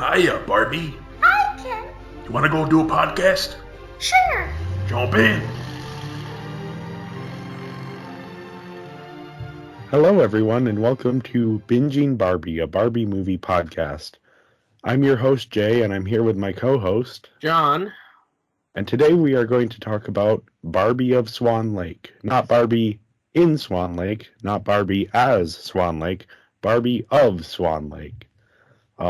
Hiya, Barbie. Hi, Ken. You want to go do a podcast? Sure. Jump in. Hello, everyone, and welcome to Binging Barbie, a Barbie movie podcast. I'm your host, Jay, and I'm here with my co-host, John. And today we are going to talk about Barbie of Swan Lake. Not Barbie in Swan Lake, not Barbie as Swan Lake, Barbie of Swan Lake.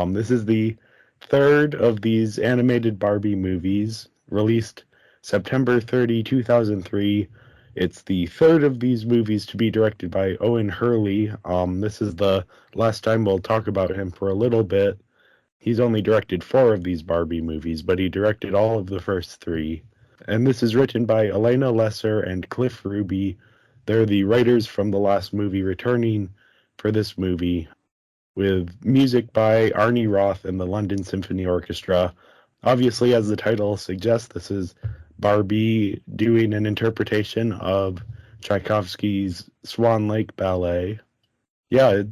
This is the third of these animated Barbie movies, released September 30, 2003. It's the third of these movies to be directed by Owen Hurley. This is the last time we'll talk about him for a little bit. He's only directed 4 of these Barbie movies, but he directed all of the first 3. And this is written by Elena Lesser and Cliff Ruby. They're the writers from the last movie returning for this movie, with music by Arnie Roth and the London Symphony Orchestra. Obviously, as the title suggests, this is Barbie doing an interpretation of Tchaikovsky's Swan Lake Ballet. Yeah,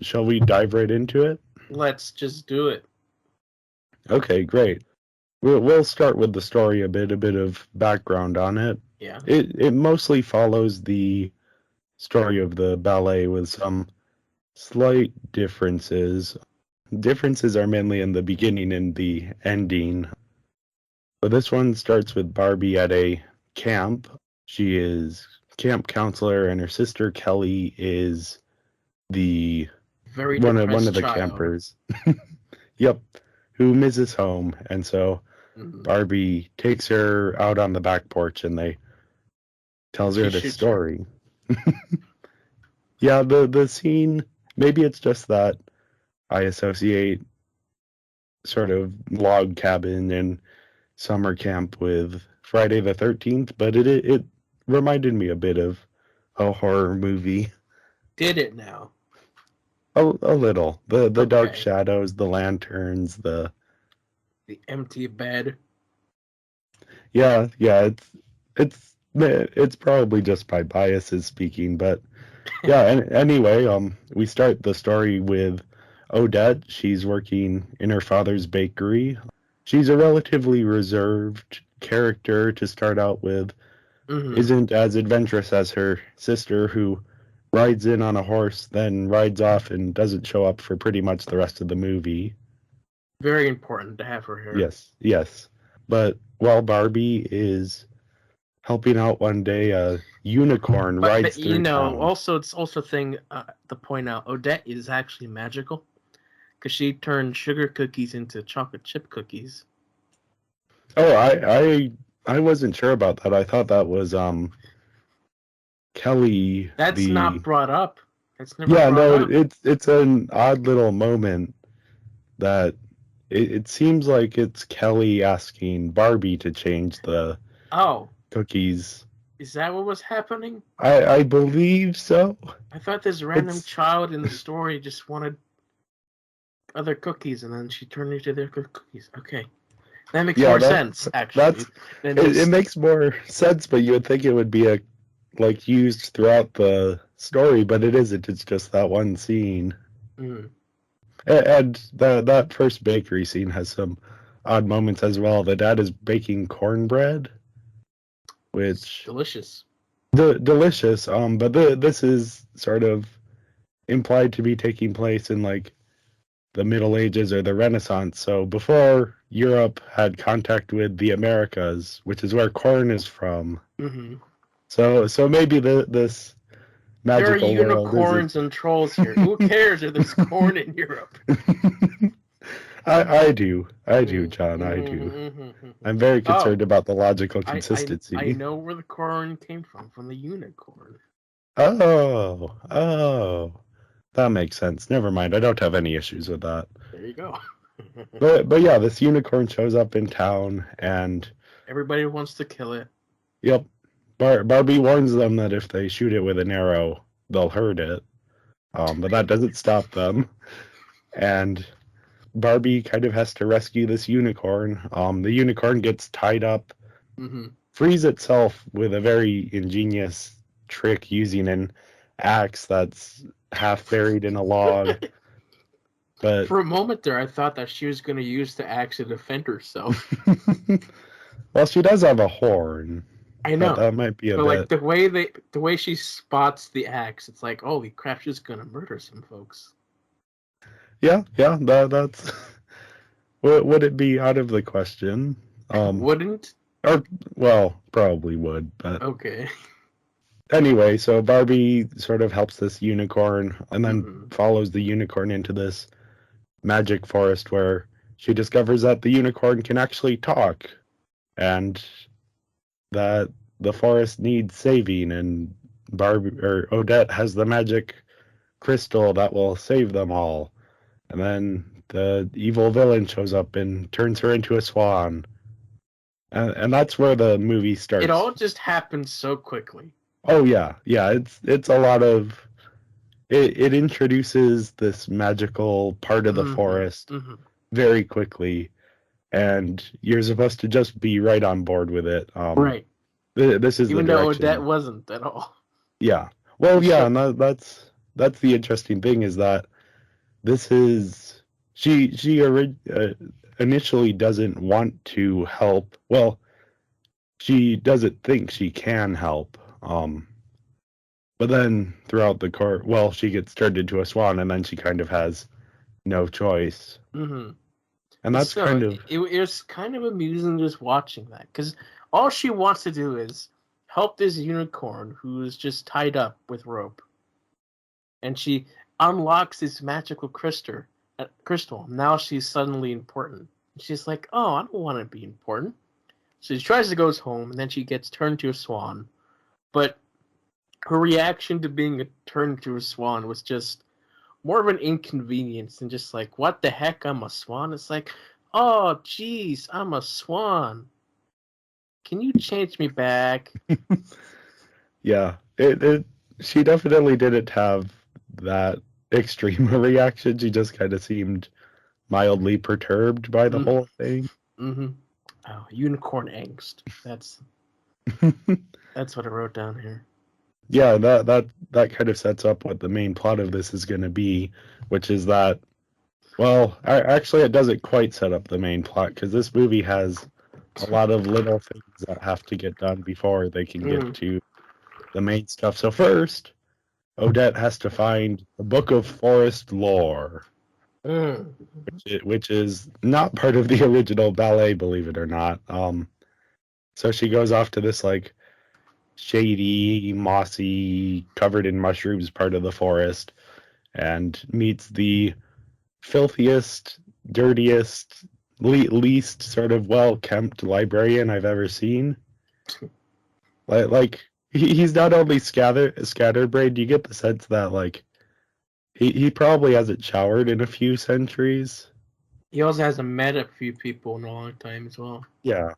shall we dive right into it? Let's just do it. Okay, great. We'll start with the story a bit of background on it. Yeah. It mostly follows the story of the ballet with some slight differences. Differences are mainly in the beginning and the ending. But this one starts with Barbie at a camp. She is camp counselor, and her sister Kelly is the one of the campers. Yep, who misses home, and so Barbie takes her out on the back porch, and they tells her the story. Yeah, the scene. Maybe it's just that I associate sort of log cabin and summer camp with Friday the 13th, but it reminded me a bit of a horror movie. Did it now? A little. The dark shadows, the lanterns, the empty bed. Yeah, it's probably just my biases speaking, but yeah, anyway, we start the story with Odette. She's working in her father's bakery. She's a relatively reserved character to start out with. Isn't as adventurous as her sister, who rides in on a horse, then rides off and doesn't show up for pretty much the rest of the movie. Very important to have her here. Yes. But while Barbie is helping out one day, a unicorn rides through town. Also, it's also a thing to point out, Odette is actually magical, because she turned sugar cookies into chocolate chip cookies. Oh, I wasn't sure about that. I thought that was Kelly. That's not brought up. That's never brought up. It's an odd little moment that it seems like it's Kelly asking Barbie to change the cookies. Is that what was happening? I believe so. I thought this random child in the story just wanted other cookies, and then she turned into their cookies. Okay. That makes more sense, actually. It makes more sense, but you would think it would be used throughout the story, but it isn't. It's just that one scene. And that first bakery scene has some odd moments as well. The dad is baking cornbread, which delicious. Delicious. But this is sort of implied to be taking place in the Middle Ages or the Renaissance. So before Europe had contact with the Americas, which is where corn is from. So maybe this magical world. There are unicorns and trolls here. Who cares if there's corn in Europe? I do, John. I do. I'm very concerned about the logical consistency. I know where the corn came from the unicorn. Oh, that makes sense. Never mind. I don't have any issues with that. There you go. but yeah, this unicorn shows up in town, and everybody wants to kill it. Yep. Barbie warns them that if they shoot it with an arrow, they'll hurt it. But that doesn't stop them. And Barbie kind of has to rescue this unicorn. The unicorn gets tied up, frees itself with a very ingenious trick using an axe that's half buried in a log. But for a moment there, I thought that she was going to use the axe to defend herself. well, she does have a horn. I know. That might be a but bit. like the way she spots the axe, it's like, holy crap, she's going to murder some folks. Yeah. That's. Would it be out of the question? Wouldn't? Or well, probably would, but Okay. anyway. So Barbie sort of helps this unicorn, and then follows the unicorn into this magic forest where she discovers that the unicorn can actually talk, and that the forest needs saving, and Barbie or Odette has the magic crystal that will save them all. And then the evil villain shows up and turns her into a swan. And that's where the movie starts. It all just happens so quickly. Oh yeah. It's a lot of it introduces this magical part of the forest very quickly, and you're supposed to just be right on board with it. Right. This is even the though direction. Odette wasn't at all. Yeah. Well, yeah, and that's the interesting thing is that this is she initially doesn't want to help. Well, she doesn't think she can help. But then throughout the court, well, she gets turned into a swan, and then she kind of has no choice. Mm-hmm. And that's so kind of it was kind of amusing just watching that, because all she wants to do is help this unicorn who is just tied up with rope, and she unlocks this magical crystal. Now she's suddenly important. She's like, oh, I don't want to be important. So she tries to go home, and then she gets turned to a swan. But her reaction to being turned into a swan was just more of an inconvenience than just like, what the heck, I'm a swan? It's like, oh, geez, I'm a swan. Can you change me back? yeah. She definitely didn't have that extreme reaction. She just kind of seemed mildly perturbed by the whole thing. Mm-hmm. Oh, unicorn angst. That's what I wrote down here. Yeah, that kind of sets up what the main plot of this is going to be, which is that, well, actually it doesn't quite set up the main plot, because this movie has a lot of little things that have to get done before they can get to the main stuff. So first, Odette has to find a book of forest lore, which is not part of the original ballet, believe it or not. So she goes off to this like shady, mossy, covered in mushrooms part of the forest, and meets the filthiest, dirtiest, least sort of well-kept librarian I've ever seen. Like he's not only scatterbrained, you get the sense that like he probably hasn't showered in a few centuries. He also hasn't met a few people in a long time as well. Yeah.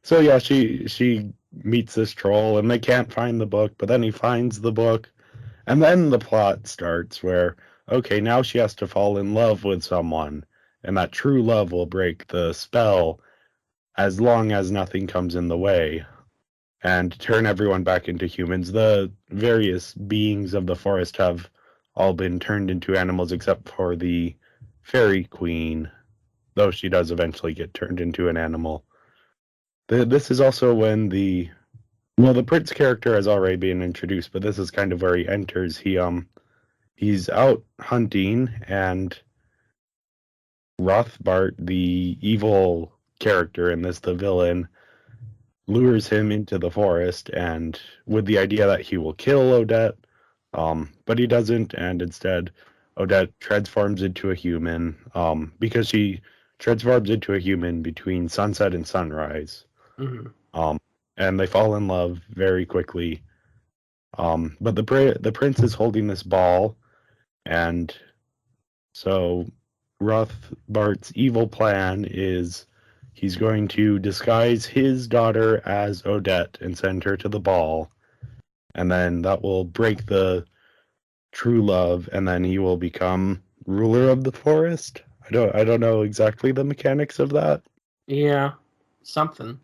So yeah, she meets this troll, and they can't find the book, but then he finds the book, and then the plot starts where, okay, now she has to fall in love with someone, and that true love will break the spell as long as nothing comes in the way, and turn everyone back into humans. The various beings of the forest have all been turned into animals except for the fairy queen, though she does eventually get turned into an animal. This is also when the prince character has already been introduced, but this is kind of where he enters. He's out hunting, and Rothbart, the evil character in this, the villain, lures him into the forest, and with the idea that he will kill Odette, but he doesn't, and instead Odette transforms into a human, because she transforms into a human between sunset and sunrise. And they fall in love very quickly. But the prince is holding this ball, and so Rothbart's evil plan is he's going to disguise his daughter as Odette and send her to the ball, and then that will break the true love, and then he will become ruler of the forest. I don't know exactly the mechanics of that. Yeah, something.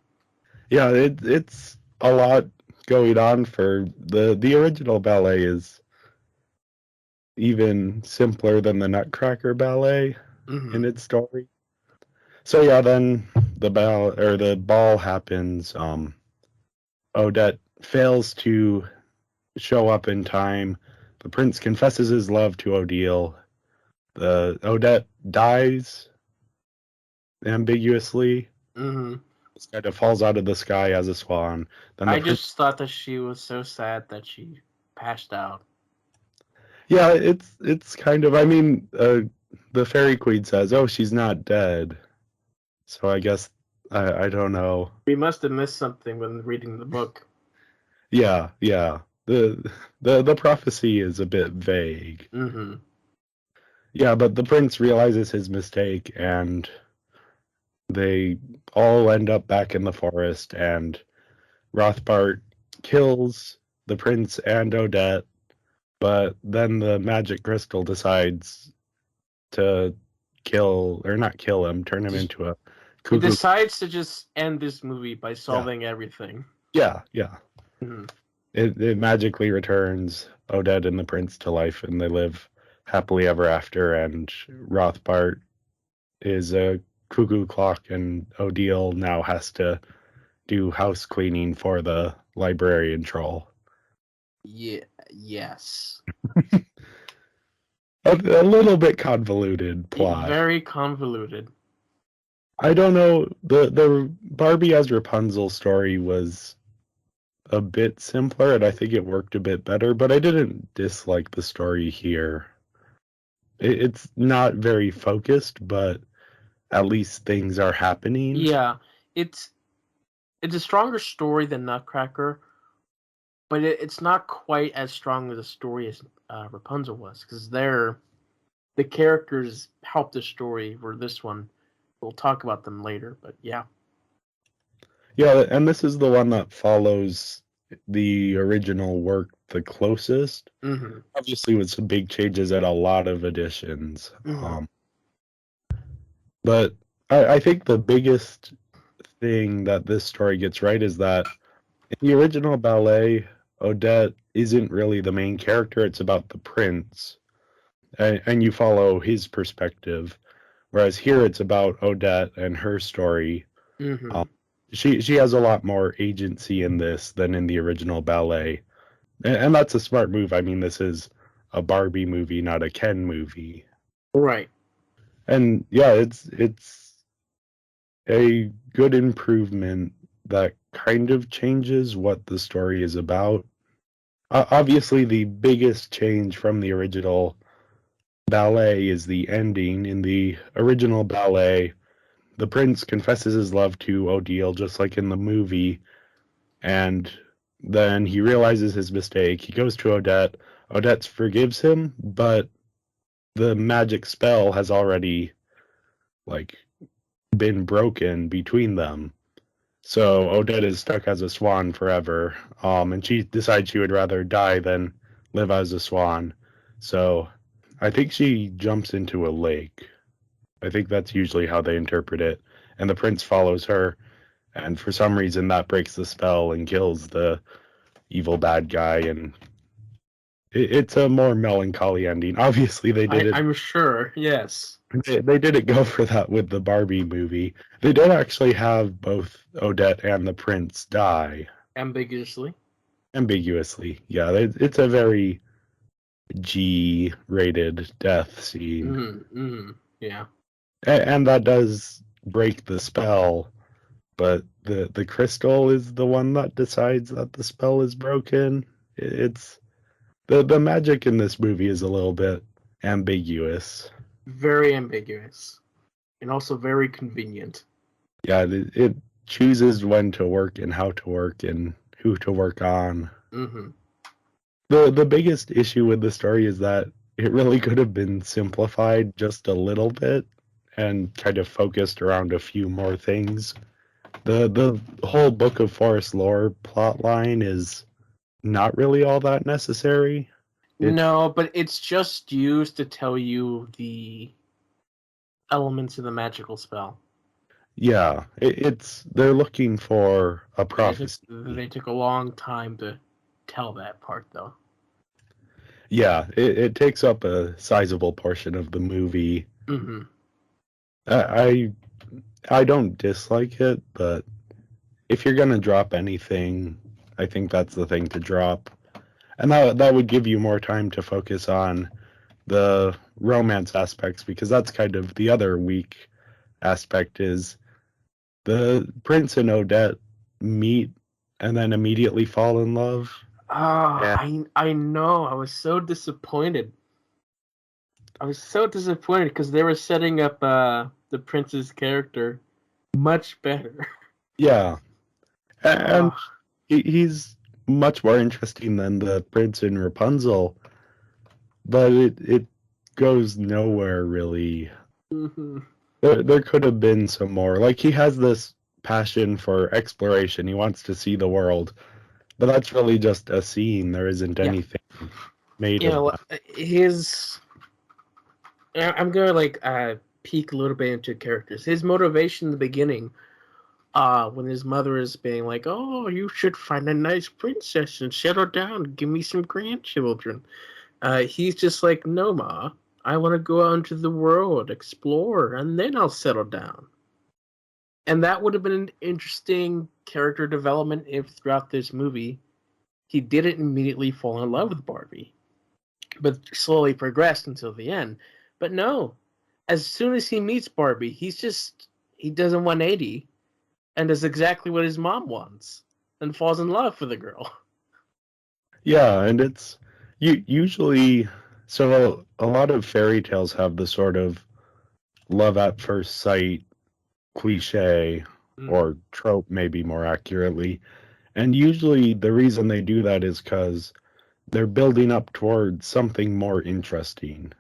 Yeah, it's a lot going on for the original ballet is even simpler than the Nutcracker ballet Mm-hmm. in its story. So yeah, then the ball happens. Odette fails to show up in time. The prince confesses his love to Odile. The Odette dies ambiguously. Mm-hmm. Kind of falls out of the sky as a swan. Then the I prince. just thought that she was so sad that she passed out. Yeah, it's kind of. I mean, the fairy queen says, "Oh, she's not dead." So I guess I don't know. We must have missed something when reading the book. Yeah, yeah. The prophecy is a bit vague. Mm-hmm. Yeah, but the prince realizes his mistake, and they all end up back in the forest, and Rothbart kills the prince and Odette, but then the magic crystal decides to kill, or not kill him, turn him into a It cuckoo. decides to just end this movie by Yeah, solving everything. yeah, yeah. Mm-hmm. It magically returns Odette and the prince to life, and they live happily ever after. And Rothbart is a cuckoo clock, and Odile now has to do house cleaning for the librarian troll. Yeah. Yes. A little bit convoluted plot. Very convoluted. I don't know. The Barbie as Rapunzel story was a bit simpler, and I think it worked a bit better. But I didn't dislike the story here. It's not very focused, but at least things are happening. Yeah, it's a stronger story than Nutcracker, but it's not quite as strong as a story as Rapunzel was, because the characters help the story. Where this one, we'll talk about them later, but yeah. Yeah, and this is the one that follows the original work the closest. Mm-hmm. Obviously, with some big changes and a lot of additions. Mm-hmm. But I think the biggest thing that this story gets right is that in the original ballet, Odette isn't really the main character. It's about the prince, and you follow his perspective. Whereas here, it's about Odette and her story. Mm-hmm. Um, she has a lot more agency in this than in the original ballet, and that's a smart move. I mean, this is a Barbie movie, not a Ken movie. Right. And yeah, it's a good improvement that kind of changes what the story is about. Obviously, the biggest change from the original ballet is the ending. In the original ballet, the prince confesses his love to Odile, just like in the movie, and then he realizes his mistake. He goes to Odette. Odette forgives him, but the magic spell has already like been broken between them. So Odette is stuck as a swan forever, and she decides she would rather die than live as a swan. So I think she jumps into a lake. I think that's usually how they interpret it. And the prince follows her, and for some reason that breaks the spell and kills the evil bad guy. And it's a more melancholy ending. Obviously, I'm sure. Yes. they didn't go for that with the Barbie movie. They did actually have both Odette and the prince die. Ambiguously. Ambiguously, yeah. It's a very G-rated death scene, Mm-hmm. Mm-hmm. Yeah. and that does break the spell. But the crystal is the one that decides that the spell is broken. It's the magic in this movie is a little bit ambiguous. Very ambiguous, and also very convenient. Yeah, it chooses when to work and how to work and who to work on. Mm-hmm. The biggest issue with the story is that it really could have been simplified just a little bit and kind of focused around a few more things. The whole Book of Forest lore plot line is not really all that necessary. It No, but it's just used to tell you the elements of the magical spell. Yeah, it's they're looking for a They took, prophecy. they took a long time to tell that part, though. Yeah, it takes up a sizable portion of the movie. Mm-hmm. I I don't dislike it, but if you're gonna drop anything, I think that's the thing to drop. And that would give you more time to focus on the romance aspects, because that's kind of the other weak aspect is the prince and Odette meet and then immediately fall in love. Oh, And I know. I was so disappointed. I was so disappointed because they were setting up the prince's character much better. yeah, and Oh, he's much more interesting than the prince in Rapunzel, but it goes nowhere really. hmm There could have been some more. Like, he has this passion for exploration. He wants to see the world, but that's really just a scene. There isn't yeah. anything made You of know, that. his. I'm gonna peek a little bit into characters. His motivation in the beginning, when his mother is being like, "Oh, you should find a nice princess and settle down, give me some grandchildren." He's just like, "No, ma, I want to go out into the world, explore, and then I'll settle down." And that would have been an interesting character development if throughout this movie he didn't immediately fall in love with Barbie, but slowly progressed until the end. But no, as soon as he meets Barbie, he does a 180 and does exactly what his mom wants and falls in love with the girl. Yeah, and it's usually so a lot of fairy tales have the sort of love at first sight cliche Mm, or trope, maybe more accurately. And usually the reason they do that is because they're building up towards something more interesting.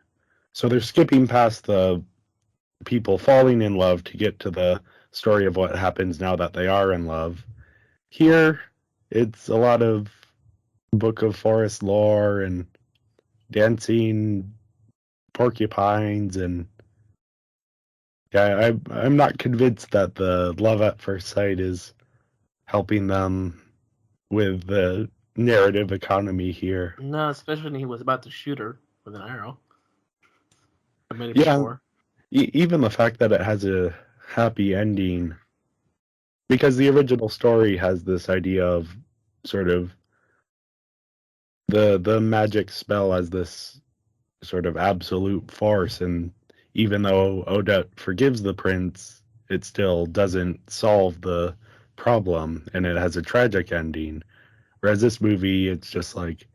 So they're skipping past the people falling in love to get to the story of what happens now that they are in love. Here, it's a lot of Book of Forest lore and dancing porcupines, and yeah, I'm not convinced that the love at first sight is helping them with the narrative economy here. no, especially when he was about to shoot her with an arrow a minute Yeah, before. even the fact that it has a happy ending, because the original story has this idea of sort of the magic spell as this sort of absolute force, and even though Odette forgives the prince, it still doesn't solve the problem, and it has a tragic ending. Whereas this movie, it's just like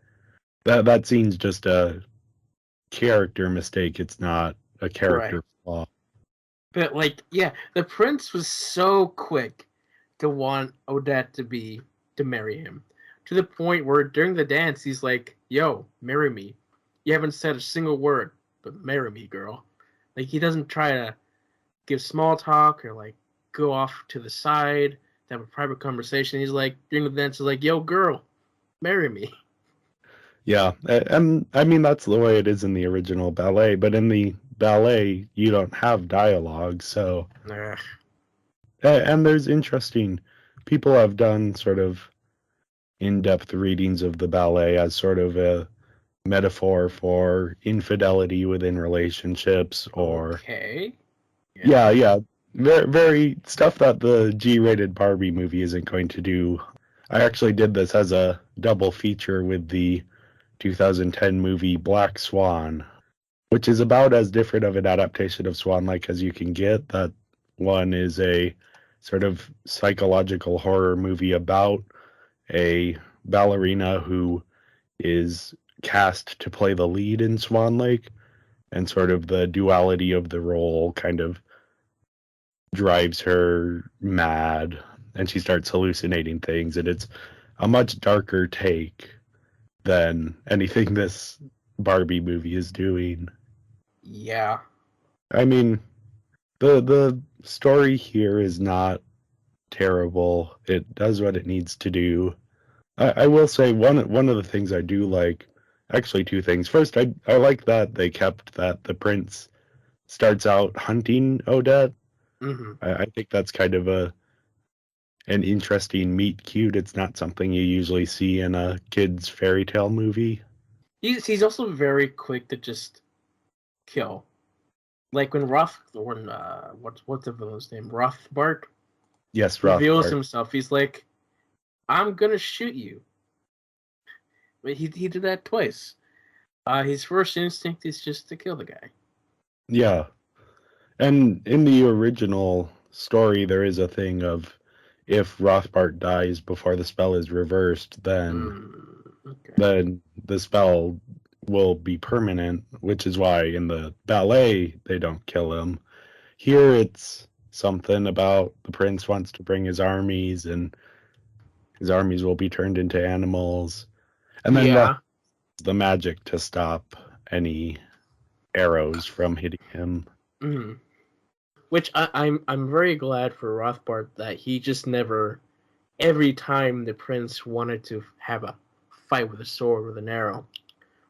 that scene's just a character mistake. It's not a Right. character flaw. But yeah, the prince was so quick to want Odette to marry him, to the point where during the dance he's like, "Yo, marry me." You haven't said a single word, but marry me, girl. Like he doesn't try to give small talk or go off to the side to have a private conversation. He's like during the dance, he's like, "Yo, girl, marry me." Yeah, and I mean that's the way it is in the original ballet, but in the ballet you don't have dialogue, so Ugh. and there's interesting people have done sort of in-depth readings of the ballet as sort of a metaphor for infidelity within relationships, or Okay. Yeah. yeah, very stuff that the G-rated Barbie movie isn't going to do. I actually did this as a double feature with the 2010 movie Black Swan, which is about as different of an adaptation of Swan Lake as you can get. That one is a sort of psychological horror movie about a ballerina who is cast to play the lead in Swan Lake, and sort of the duality of the role kind of drives her mad, and she starts hallucinating things, and it's a much darker take than anything this Barbie movie is doing. Yeah. I mean, the story here is not terrible. It does what it needs to do. I will say one of the things I do like, actually two things. First, I like that they kept that the prince starts out hunting Odette. hmm I think that's kind of an interesting meet cute. It's not something you usually see in a kid's fairy tale movie. He's also very quick to just kill. Like when what's the villain's name? Rothbart Yes, reveals Rothbart. himself. He's like, I'm gonna shoot you. But he did that twice. His first instinct is just to kill the guy. Yeah. And in the original story, there is a thing of if Rothbart dies before the spell is reversed, Okay. then the spell will be permanent, which is why in the ballet they don't kill him. Here it's something about the prince wants to bring his armies, and his armies will be turned into animals. And then Yeah. the magic to stop any arrows from hitting him. Mm-hmm. Which I'm very glad for Rothbard that he just never, every time the prince wanted to have a fight with a sword with an arrow,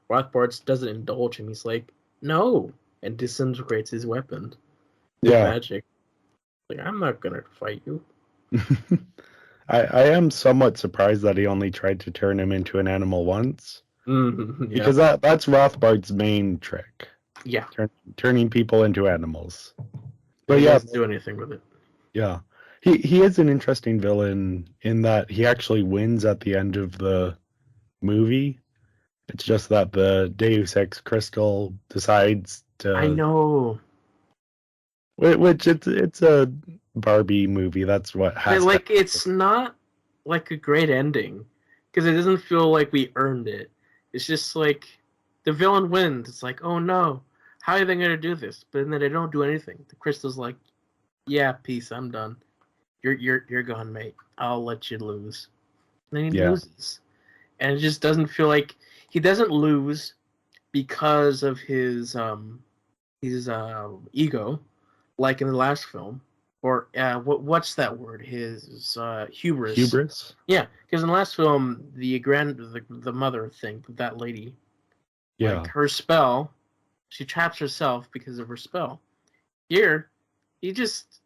Rothbard doesn't indulge him. He's like, no, and disintegrates his weapon with Yeah. magic. Like, I'm not gonna fight you. I am somewhat surprised that he only tried to turn him into an animal once. Yeah. Because that's Rothbard's main trick. Yeah. Turning people into animals. But he yeah, doesn't do anything with it. yeah. He is an interesting villain in that he actually wins at the end of the movie. It's just that the Deus Ex Crystal decides to. I know. Which it's a Barbie movie. That's what has Like, to. it's not like a great ending because it doesn't feel like we earned it. It's just like the villain wins. It's like, oh no, how are they gonna do this? But then they don't do anything. The crystal's like, yeah, peace, I'm done. You're gone, mate. I'll let you lose. And then he Yeah. loses, and it just doesn't feel like he doesn't lose because of his ego, like in the last film, or what's that word? His hubris. Hubris. Yeah, because in the last film, the mother thing, that lady, Yeah. like her spell, she traps herself because of her spell. Here, he just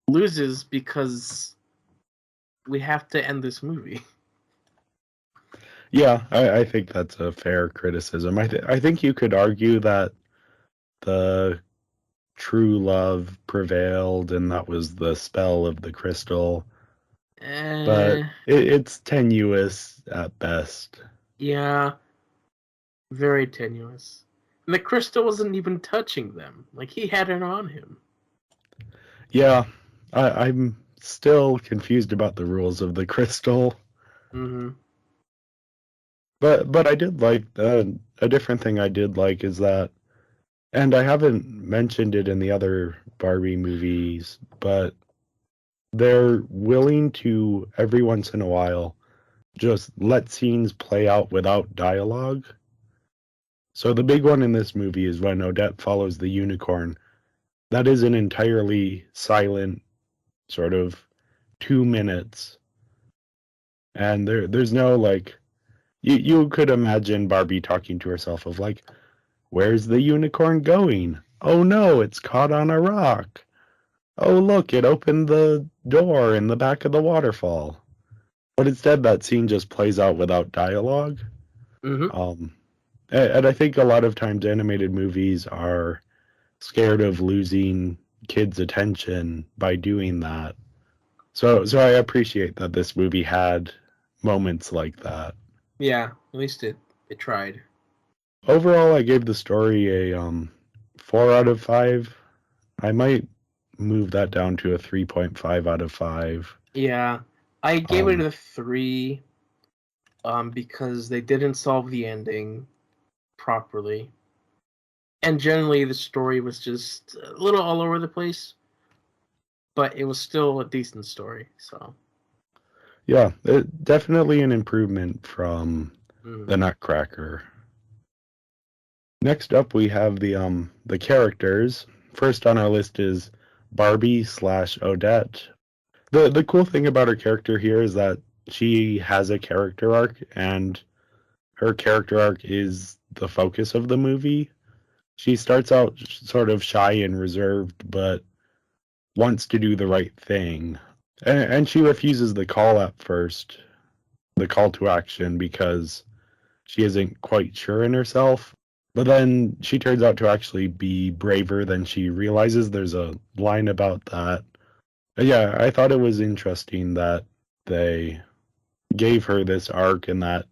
loses because we have to end this movie. Yeah, I think that's a fair criticism. I think you could argue that the true love prevailed and that was the spell of the crystal, but it's tenuous at best. Yeah, very tenuous. And the crystal wasn't even touching them. Like, he had it on him. Yeah, I'm still confused about the rules of the crystal. Mm-hmm. But I did like a different thing I did like is that, and I haven't mentioned it in the other Barbie movies, but they're willing to every once in a while just let scenes play out without dialogue. So the big one in this movie is when Odette follows the unicorn. That is an entirely silent sort of 2 minutes, and there's no like you could imagine Barbie talking to herself of like, where's the unicorn going? Oh no, it's caught on a rock. Oh look, it opened the door in the back of the waterfall. But instead that scene just plays out without dialogue. Mm-hmm. And I think a lot of times animated movies are scared of losing kids' attention by doing that. So I appreciate that this movie had moments like that. Yeah, at least it tried. Overall, I gave the story a 4 out of 5. I might move that down to a 3.5 out of 5. Yeah, I gave it Um, a 3 because they didn't solve the ending properly. And generally the story was just a little all over the place, but it was still a decent story, so. yeah, definitely an improvement from the Nutcracker. Next up, we have the characters. First on our list is Barbie slash Odette. The cool thing about her character here is that she has a character arc, and her character arc is the focus of the movie. She starts out sort of shy and reserved, but wants to do the right thing. And she refuses the call at first, the call to action, because she isn't quite sure in herself. But then she turns out to actually be braver than she realizes. There's a line about that. Yeah, I thought it was interesting that they gave her this arc and that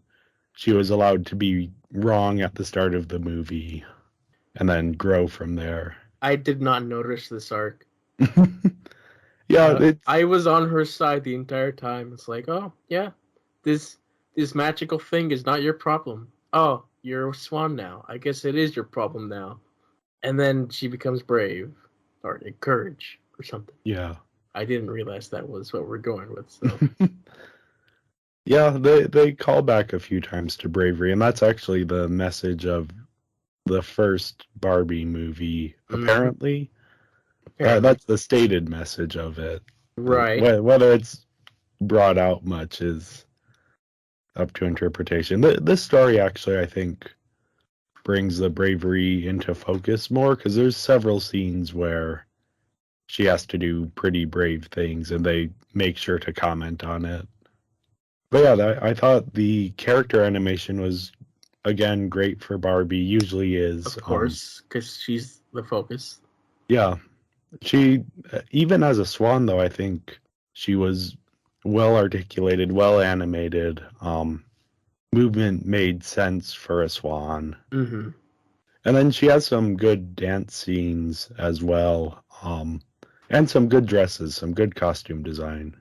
she was allowed to be wrong at the start of the movie and then grow from there. I did not notice this arc. Yeah, I was on her side the entire time. It's like, oh yeah, this magical thing is not your problem. Oh, you're a swan now. I guess it is your problem now. And then she becomes brave, or courage, or something. yeah. I didn't realize that was what we're going with. So Yeah, they call back a few times to bravery, and that's actually the message of the first Barbie movie, apparently. That's the stated message of it. Right. Whether it's brought out much is up to interpretation. This story actually, I think, brings the bravery into focus more, because there's several scenes where she has to do pretty brave things, and they make sure to comment on it. But yeah, I thought the character animation was, again, great for Barbie. Usually is. Of course, because she's the focus. Yeah. She, even as a swan, though, I think she was well articulated, well animated. Movement made sense for a swan. Mm-hmm. And then she has some good dance scenes as well. And some good dresses, some good costume design.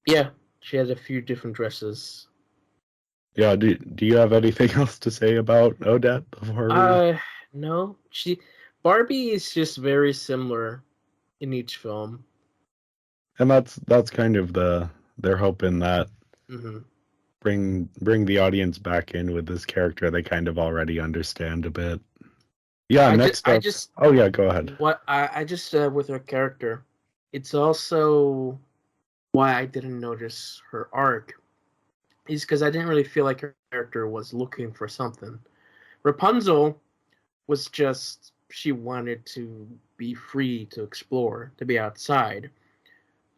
Yeah, she has a few different dresses. Yeah, do you have anything else to say about Odette before we... No. Barbie is just very similar in each film. And that's kind of they're hoping that bring the audience back in with this character they kind of already understand a bit. Yeah, oh yeah, go ahead. What I just with her character, it's also why I didn't notice her arc is because I didn't really feel like her character was looking for something. Rapunzel was just, she wanted to be free to explore, to be outside.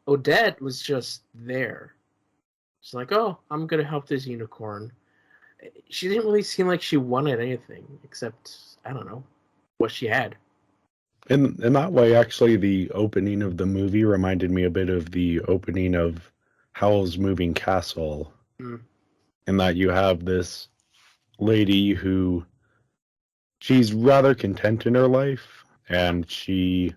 Odette was just there. She's like, oh, I'm going to help this unicorn. She didn't really seem like she wanted anything except, I don't know, what she had. In that way, actually, the opening of the movie reminded me a bit of the opening of Howl's Moving Castle. In that you have this lady who, she's rather content in her life, and she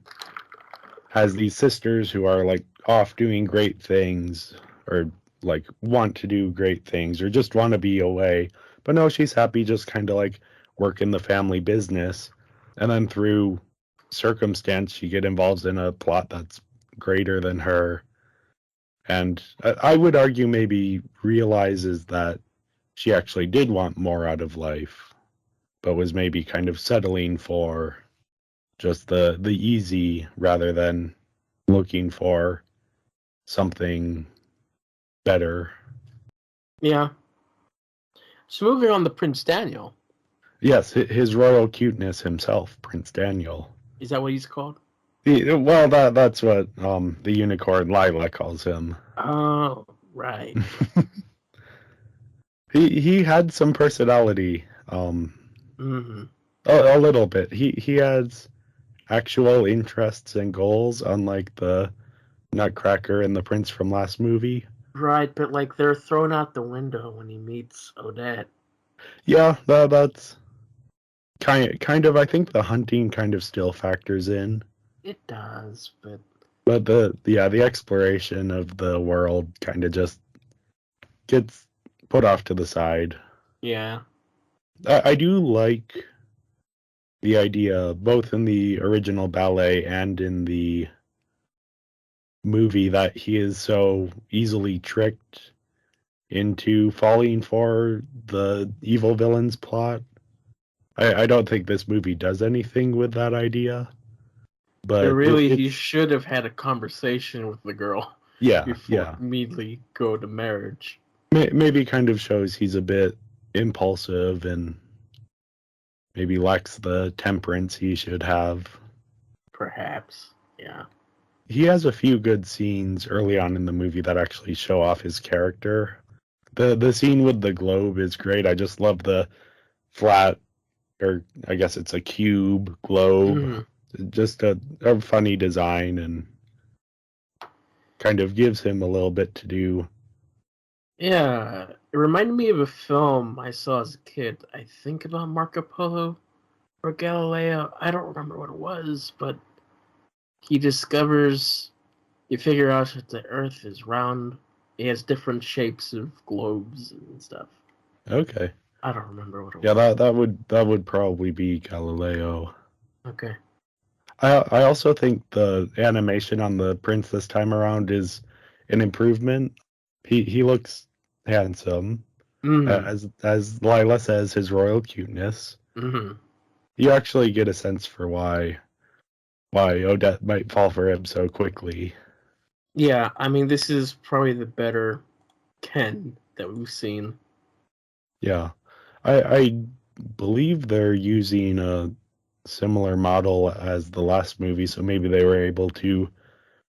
has these sisters who are like off doing great things, or like want to do great things, or just want to be away. But no, she's happy just kind of like working the family business. And then through circumstance, she get involved in a plot that's greater than her. And I would argue maybe realizes that she actually did want more out of life, but was maybe kind of settling for just the easy rather than looking for something better. Yeah. So moving on to Prince Daniel. Yes, his royal cuteness himself, Prince Daniel. Is that what he's called? Well, that's what the unicorn Lila calls him. Oh, right. He had some personality, a little bit. He has actual interests and goals, unlike the Nutcracker and the Prince from last movie. Right, but like they're thrown out the window when he meets Odette. Yeah, that's kind of. I think the hunting kind of still factors in. It does, but the exploration of the world kind of just gets put off to the side. Yeah. I do like the idea, both in the original ballet and in the movie, that he is so easily tricked into falling for the evil villain's plot. I don't think this movie does anything with that idea. But he should have had a conversation with the girl. Yeah, before immediately go to marriage. Maybe kind of shows he's a bit impulsive and maybe lacks the temperance he should have. Perhaps, yeah. He has a few good scenes early on in the movie that actually show off his character. The scene with the globe is great. I just love the flat, or I guess it's a cube globe. Mhm. Just a funny design and kind of gives him a little bit to do. Yeah, it reminded me of a film I saw as a kid. I think about Marco Polo or Galileo. I don't remember what it was, but he discovers, you figure out that the Earth is round. It has different shapes of globes and stuff. Okay. I don't remember what it Yeah, was. that would probably be Galileo. Okay. I also think the animation on the prince this time around is an improvement. He looks handsome, Mm-hmm. as Lila says, his royal cuteness. Mm-hmm. You actually get a sense for why Odette might fall for him so quickly. Yeah, I mean, this is probably the better Ken that we've seen. Yeah, I believe they're using a similar model as the last movie, so maybe they were able to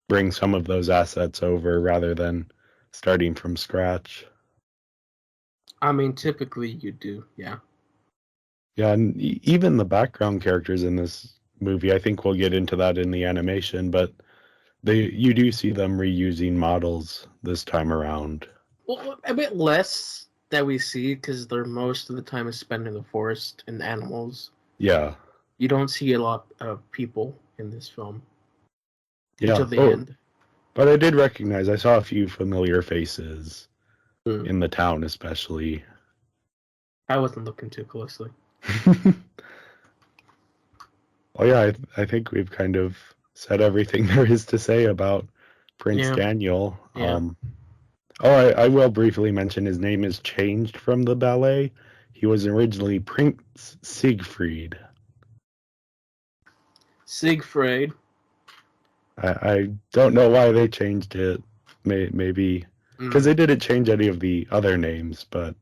bring some of those assets over rather than starting from scratch. I mean, typically you do, yeah. Yeah, and even the background characters in this movie, I think we'll get into that in the animation, but you do see them reusing models this time around. Well, a bit less that we see because they're most of the time is spent in the forest and animals. Yeah, You don't see a lot of people in this film yeah. until the Oh, end. but I did recognize I saw a few familiar faces Mm. in the town, especially. I wasn't looking too closely. Well, yeah, I think we've kind of said everything there is to say about Prince Yeah, Daniel. yeah. Oh, I will briefly mention his name is changed from the ballet. He was originally Prince Siegfried. Siegfried. I don't know why they changed it. Maybe because Mm. they didn't change any of the other names, but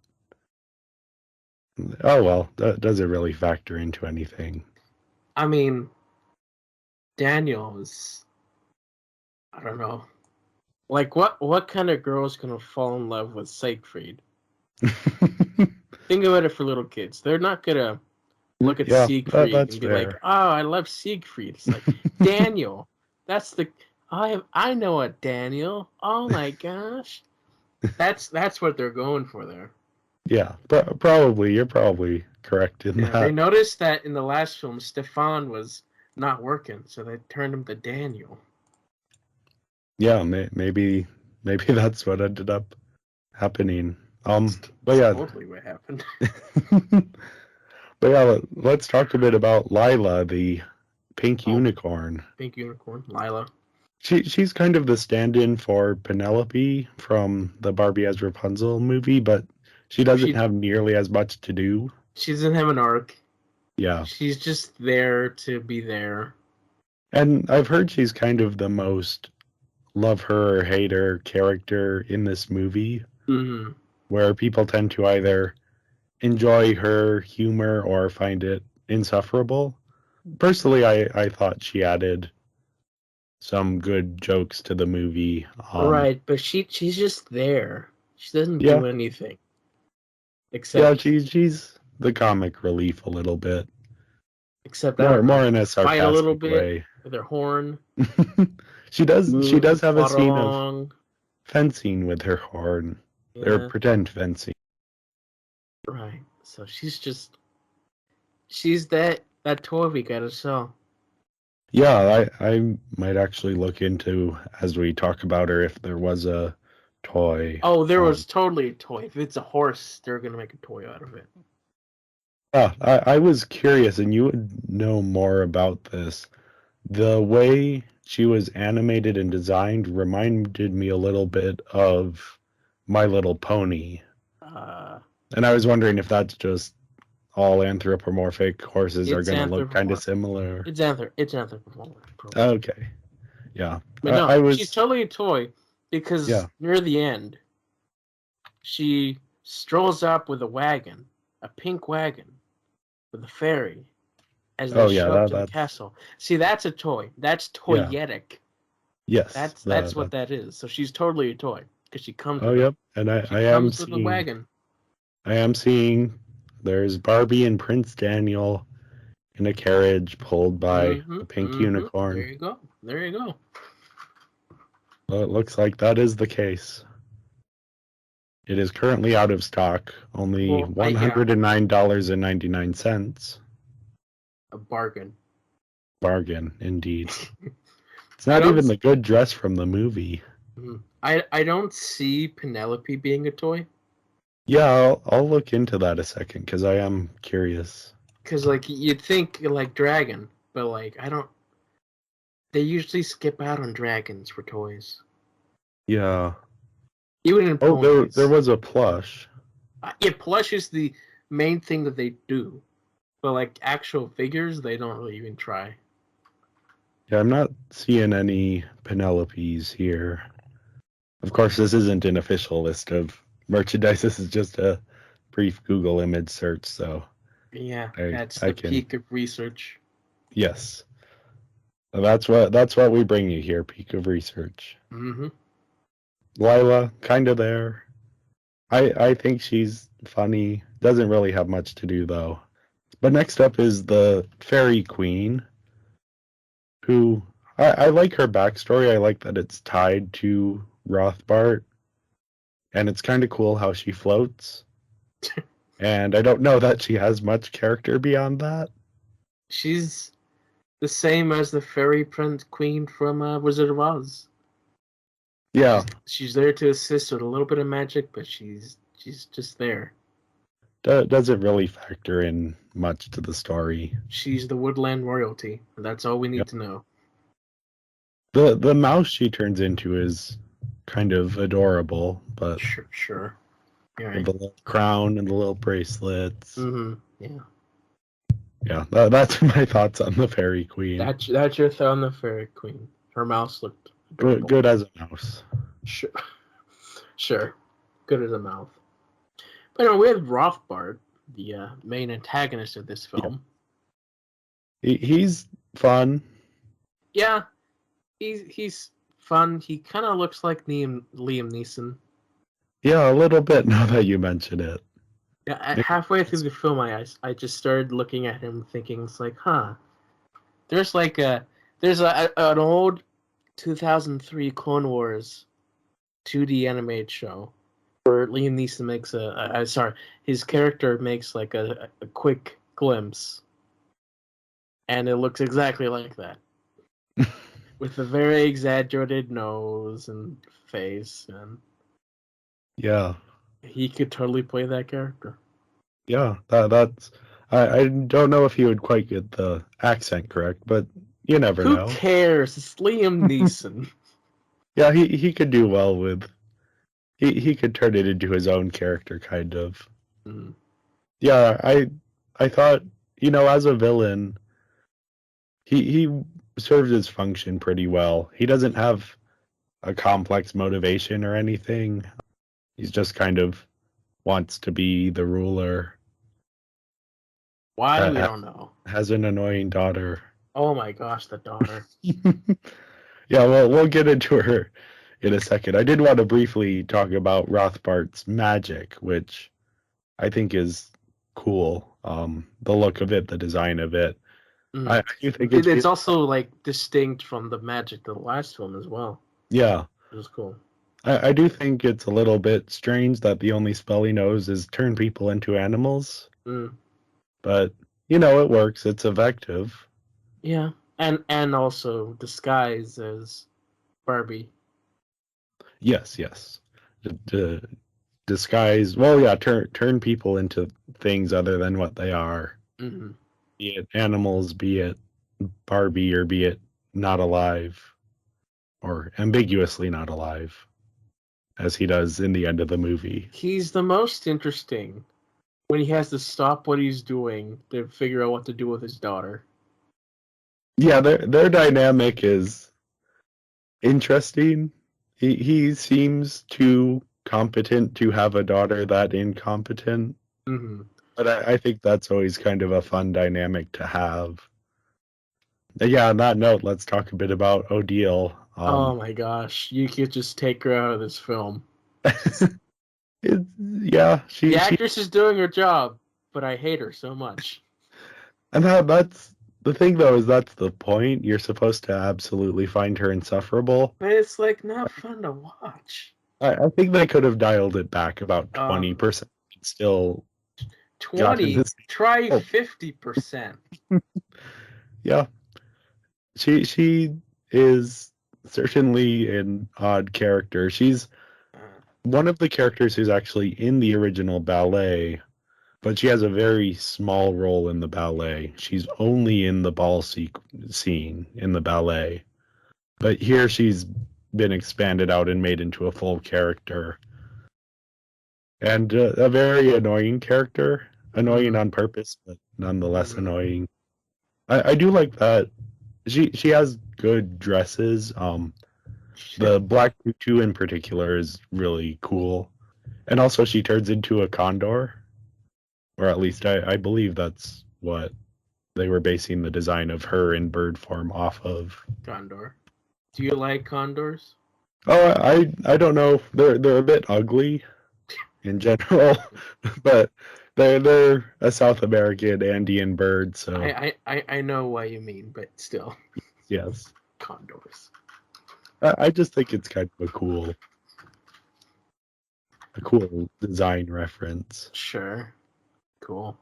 oh well, that doesn't really factor into anything. I mean, Daniel is. I don't know. Like, what kind of girl is gonna fall in love with Siegfried? Think about it for little kids. They're not gonna look at Yeah, Siegfried that's and be like, fair. "Oh, I love Siegfried." It's like Daniel. That's the I know a Daniel. Oh my gosh. That's what they're going for there. Yeah, probably you're probably correct in Yeah, they that. noticed that in the last film, Stefan was not working, so they turned him to Daniel. Yeah, maybe that's what ended up happening. But It's yeah, totally what happened. but yeah, let's talk a bit about Lila, the pink Oh, unicorn. pink unicorn, Lila. She's kind of the stand-in for Penelope from the Barbie as Rapunzel movie, but she doesn't She have nearly as much to do. she doesn't have an arc. Yeah. She's just there to be there. And I've heard she's kind of the most love her or hate her character in this movie, Mm-hmm. where people tend to either enjoy her humor or find it insufferable. Personally, I thought she added some good jokes to the movie. Right, but she's just there. She doesn't Yeah, do anything yeah, except she's the comic relief a little bit. except I More don't know, more in a fight a little sarcastic bit way. with her horn, She does move, have a plod scene of along. fencing with her horn. Or Yeah, pretend fencing. right. So she's that toy we gotta sell. Yeah, I might actually look into as we talk about her if there was a toy. Oh, there was totally a toy. If it's a horse, they're gonna make a toy out of it. Yeah, I was curious, and you would know more about this. The way she was animated and designed reminded me a little bit of My Little Pony. Uh, And I was wondering if that's just all anthropomorphic horses are it's going to look kind of anthropomorphic. similar. It's anthropomorphic. Okay. Yeah. But no, I she's was, totally a toy because yeah. near the end, she strolls up with a wagon, a pink wagon, with a fairy, as they Oh, yeah. show up to the That's, castle. See, that's a toy. That's yeah. toyetic. Yes. That's what that is. So she's totally a toy. because she comes. Oh, with yep. And she comes with a wagon. I am seeing there's Barbie and Prince Daniel in a carriage pulled by a pink unicorn. There you go. There you go. Well, it looks like that is the case. It is currently out of stock, only $109.99. A bargain. Bargain, indeed. It's not even the good dress from the movie. I don't see Penelope being a toy. Yeah, I'll look into that a second because I am curious. Because like you'd think like dragon, but like I don't. They usually skip out on dragons for toys. Yeah. Even in ponies. There was a plush. Yeah, plush is the main thing that they do, but like actual figures, they don't really even try. Yeah, I'm not seeing any Penelopes here. Of course, this isn't an official list of merchandise. This is just a brief Google image search, so yeah, that's the peak of research. Yes, that's what we bring you here. Peak of research. Mm-hmm. Lila, kind of there. I think she's funny. Doesn't really have much to do though. But next up is the Fairy Queen, who I like her backstory. I like that it's tied to Rothbart, and it's kind of cool how she floats. And I don't know that she has much character beyond that. She's the same as the fairy prince queen from Wizard of Oz. Yeah, she's there to assist with a little bit of magic, but she's just there. Doesn't really factor in much to the story. She's the woodland royalty. That's all we need to know. The mouse she turns into is kind of adorable, but sure. Right. The little crown and the little bracelets. Yeah. Yeah, that's my thoughts on the Fairy Queen. That's your thought on the Fairy Queen. Her mouse looked good as a mouse. Sure. Good as a mouth. But anyway, we have Rothbard, the main antagonist of this film. Yeah. He's fun. Yeah, he's fun. He kind of looks like Liam Neeson. Yeah, a little bit now that you mention it. Yeah, halfway through the film, I just started looking at him, thinking it's like, there's like an old 2003 Clone Wars 2D animated show where Liam Neeson makes his character makes like a quick glimpse, and it looks exactly like that, with a very exaggerated nose and face, and yeah, he could totally play that character. Yeah, that's. I don't know if he would quite get the accent correct, but you never know. Who cares? It's Liam Neeson. Yeah, he could do well with. He could turn it into his own character, kind of. Mm. Yeah, I thought, as a villain, he serves his function pretty well. He doesn't have a complex motivation or anything. He's just kind of wants to be the ruler. Why? We don't know. Has an annoying daughter. Oh my gosh, the daughter. Yeah, well, we'll get into her in a second. I did want to briefly talk about Rothbart's magic, which I think is cool. The look of it, the design of it. I do think it's also like distinct from the magic of the last film as well. Yeah. It was cool. I do think it's a little bit strange that the only spell he knows is turn people into animals. But, it works. It's effective. Yeah. And also disguise as Barbie. Yes. The disguise. Well, yeah, turn people into things other than what they are. Mm-hmm. Be it animals, be it Barbie, or be it not alive. Or ambiguously not alive. As he does in the end of the movie. He's the most interesting when he has to stop what he's doing to figure out what to do with his daughter. Yeah, their dynamic is interesting. He seems too competent to have a daughter that incompetent. Mm-hmm. But I think that's always kind of a fun dynamic to have. Yeah, on that note, let's talk a bit about Odile. Oh my gosh, you could just take her out of this film. Yeah, The she actress is doing her job, but I hate her so much. and that's the thing though, is that's the point. You're supposed to absolutely find her insufferable. But it's like not fun to watch. I think they could have dialed it back about Uh, 20%. Still gotten 20, this. try Oh, 50%. yeah. She is certainly an odd character. She's Uh, one of the characters who's actually in the original ballet, but she has a very small role in the ballet. She's only in the ball scene in the ballet. But here she's been expanded out and made into a full character. And a very annoying character. Annoying mm, on purpose, but nonetheless mm. annoying. I do like that. She has good dresses. The black tutu in particular is really cool. And also she turns into a condor. Or at least I believe that's what they were basing the design of her in bird form off of. Condor. Do you like condors? Oh, I don't know. They're a bit ugly in general, but they're a South American Andean bird, so I know what you mean, but still, yes. condors. I just think it's kind of a cool design reference. Sure. Cool.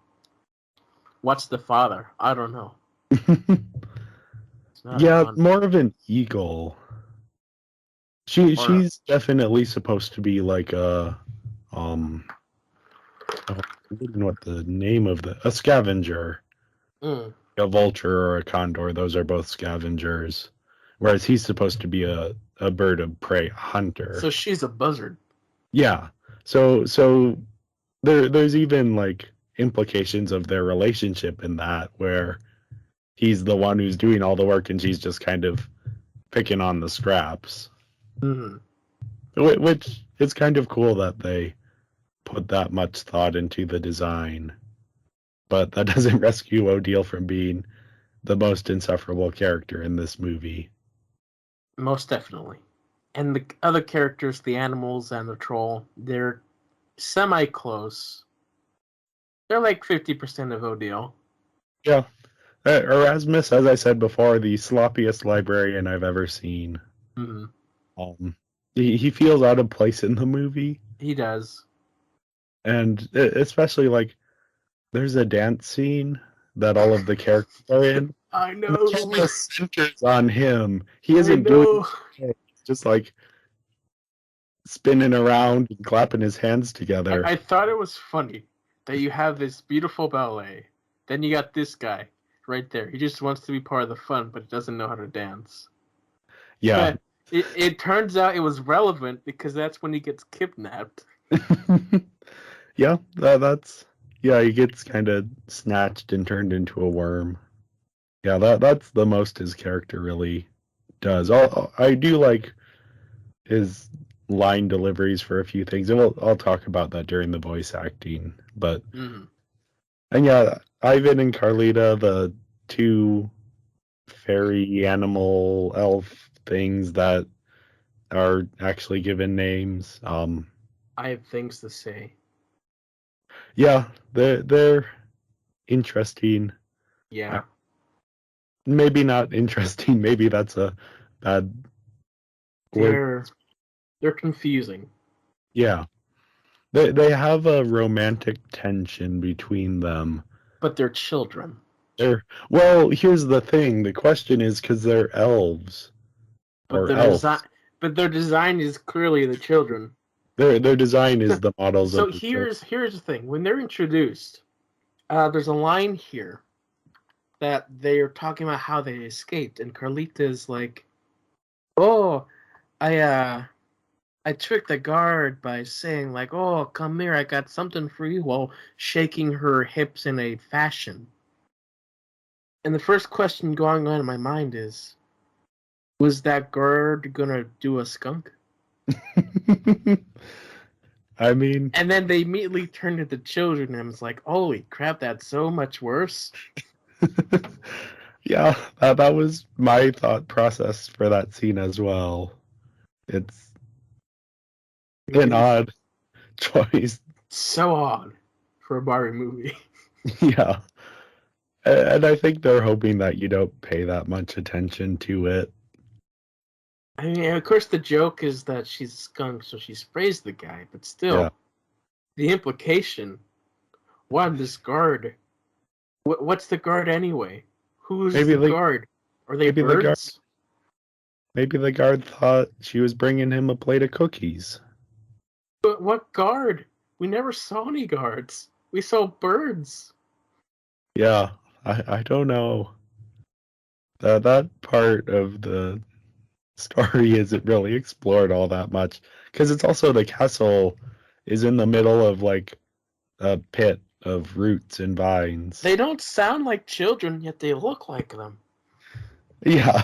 What's the father? I don't know. It's not a Yeah, condor. more of an eagle. Or She's definitely supposed to be like um oh, I don't know what the name of a scavenger. mm, A vulture or a condor, those are both scavengers. Whereas he's supposed to be a bird of prey so hunter. she's a buzzard. Yeah. So there's even like implications of their relationship in that where he's the one who's doing all the work and she's just kind of picking on the scraps. Mm-hmm. Which is kind of cool that they put that much thought into the design. But that doesn't rescue O'Deal from being the most insufferable character in this movie. Most definitely. And the other characters, the animals and the troll, they're semi-close. They're like 50% of Odile. Yeah. Erasmus, as I said before, the sloppiest librarian I've ever seen. Mm-hmm. Um, he feels out of place in the movie, He does. and especially like there's a dance scene that all of the characters are in. I And know. the camera centers on him. He I isn't doing know. shit. He's just like spinning around and clapping his hands together. I thought it was funny that you have this beautiful ballet, then you got this guy right there. He just wants to be part of the fun, but doesn't know how to dance. Yeah. But it turns out it was relevant because that's when he gets kidnapped. Yeah, that's yeah, he gets kind of snatched and turned into a worm. Yeah, that's the most his character really does. I do like his line deliveries for a few things, and I'll talk about that during the voice acting. But Mm. and yeah, Ivan and Carlita, the two fairy animal elf things that are actually given names. I have things to say. Yeah, they're interesting. Yeah. Maybe not interesting. Maybe that's a bad word. They're confusing. Yeah. They have a romantic tension between them. But they're children. Well, here's the thing. The question is because they're elves But or their design elves. but their design is clearly the children. Their design is the models So of the children. here's the thing. When they're introduced, there's a line here that they're talking about how they escaped, and Carlita's like, "Oh, I tricked the guard by saying like, oh, come here, I got something for you," while shaking her hips in a fashion. And the first question going on in my mind is, was that guard gonna do a skunk? I mean, And then they immediately turned to the children and was like, holy crap, that's so much worse. yeah, that was my thought process for that scene as well. It's An odd choice. So odd for a Barbie movie. Yeah. And I think they're hoping that you don't pay that much attention to it. I mean, of course, the joke is that she's a skunk, so she sprays the guy, but still, Yeah. the implication. One, this guard. What's the guard anyway? Who's Maybe the the guard? Are they maybe the guard birds? maybe the guard thought she was bringing him a plate of cookies. But what guard? We never saw any guards. We saw birds. Yeah, I don't know. That part of the story isn't really explored all that much because it's also the castle is in the middle of like a pit of roots and vines. They don't sound like children, yet they look like them. Yeah.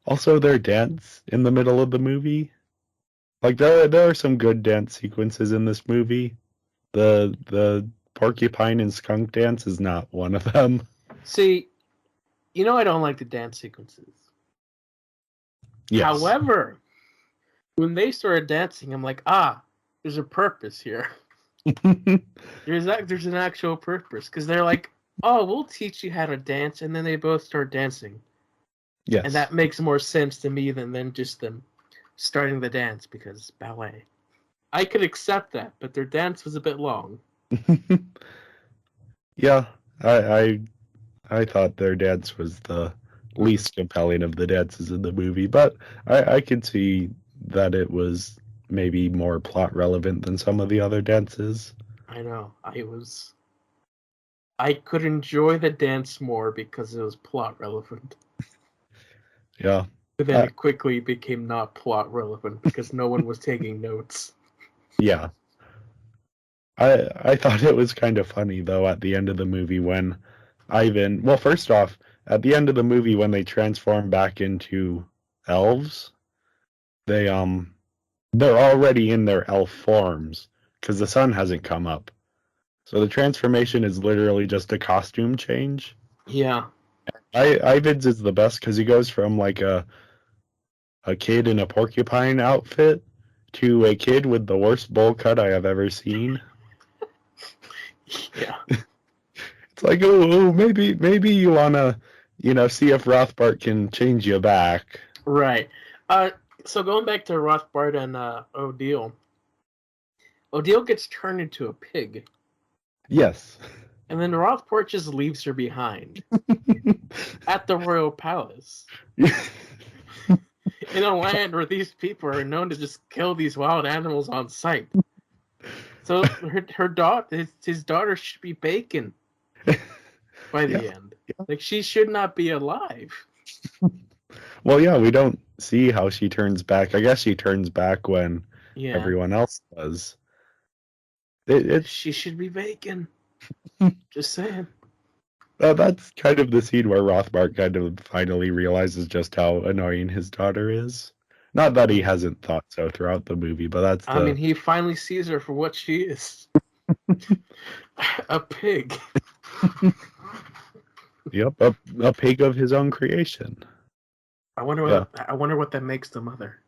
Also, their dance in the middle of the movie. Like there are some good dance sequences in this movie. The porcupine and skunk dance is not one of them. See, I don't like the dance sequences. Yes. However, when they started dancing, I'm like, there's a purpose here. There's an actual purpose because they're like, oh, we'll teach you how to dance, and then they both start dancing. Yes. And that makes more sense to me than just them starting the dance because ballet. I could accept that, but their dance was a bit long. Yeah, I thought their dance was the least compelling of the dances in the movie, but I could see that it was maybe more plot relevant than some of the other dances. I know. I could enjoy the dance more because it was plot relevant. Yeah. But then it quickly became not plot relevant because no one was taking notes. Yeah. I thought it was kind of funny though at the end of the movie when Ivan, well, first off, at the end of the movie when they transform back into elves, they're already in their elf forms because the sun hasn't come up. So the transformation is literally just a costume change. Yeah. Ivan's is the best because he goes from like a kid in a porcupine outfit to a kid with the worst bowl cut I have ever seen. Yeah. It's like, oh, maybe you wanna, see if Rothbart can change you back. Right. So going back to Rothbard and O'Deal. O'Deal gets turned into a pig. Yes. And then Rothbart just leaves her behind at the royal palace. In a land where these people are known to just kill these wild animals on sight. So her daughter, his daughter should be bacon by the end. Yeah. Like she should not be alive. Well, yeah, we don't see how she turns back. I guess she turns back when everyone else does. She should be bacon. Just saying. That's kind of the scene where Rothbart kind of finally realizes just how annoying his daughter is. Not that he hasn't thought so throughout the movie, but that's I mean, he finally sees her for what she is. A pig. Yep, a pig of his own creation. I wonder what that makes the mother.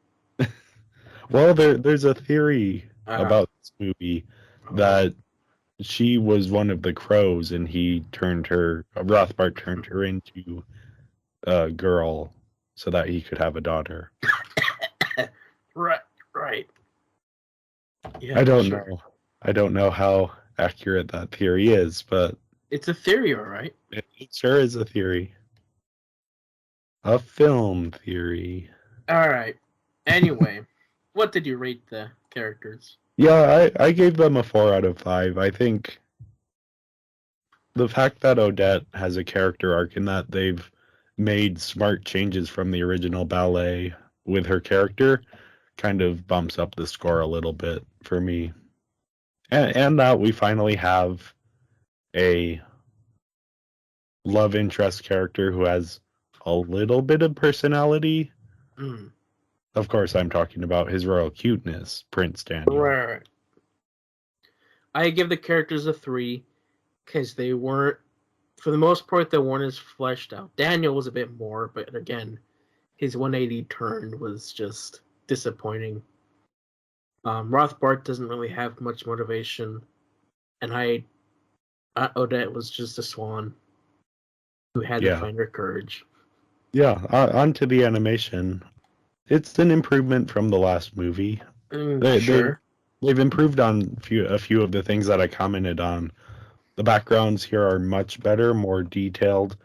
Well, there's a theory about this movie that she was one of the crows, and Rothbart turned her into a girl so that he could have a daughter. Right. Yeah, I don't know. I don't know how accurate that theory is, but it's a theory, all right. It sure is a theory. A film theory. All right. Anyway, what did you rate the characters? Yeah, I gave them a 4 out of 5. I think the fact that Odette has a character arc and that they've made smart changes from the original ballet with her character kind of bumps up the score a little bit for me. And that we finally have a love interest character who has a little bit of personality. Mm. Of course, I'm talking about his royal cuteness, Prince Daniel. Right. I give the characters a 3 because they weren't, for the most part, they weren't as fleshed out. Daniel was a bit more, but again, his 180 turn was just disappointing. Rothbart doesn't really have much motivation, and Odette was just a swan who had to Yeah. find her courage. Yeah, onto the animation. It's an improvement from the last movie. They, they Sure. they've improved on a few of the things that I commented on. The backgrounds here are much better, more detailed.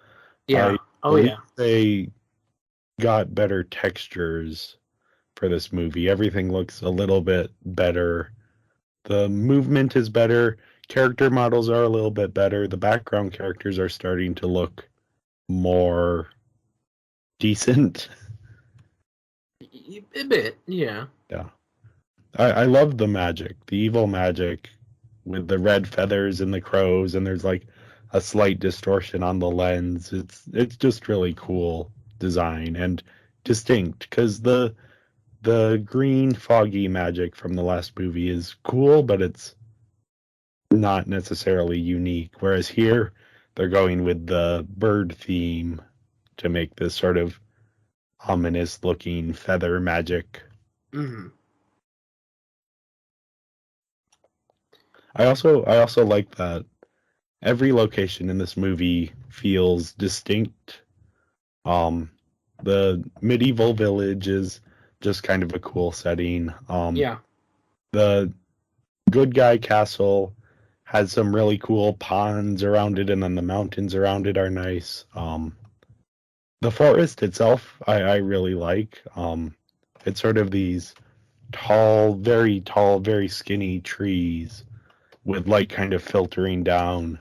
Yeah. I Oh believe yeah. they got better textures for this movie. Everything looks a little bit better. The movement is better. Character models are a little bit better. The background characters are starting to look more decent. A bit. Yeah. Yeah. I love the magic, the evil magic with the red feathers and the crows, and there's like a slight distortion on the lens. It's just really cool design and distinct because the green foggy magic from the last movie is cool, but it's not necessarily unique. Whereas here they're going with the bird theme to make this sort of ominous looking feather magic. Hmm. I also like that every location in this movie feels distinct. Um, the medieval village is just kind of a cool setting. Yeah. The good guy castle has some really cool ponds around it, and then the mountains around it are nice. The forest itself, I really like. It's sort of these tall, very skinny trees with light kind of filtering down.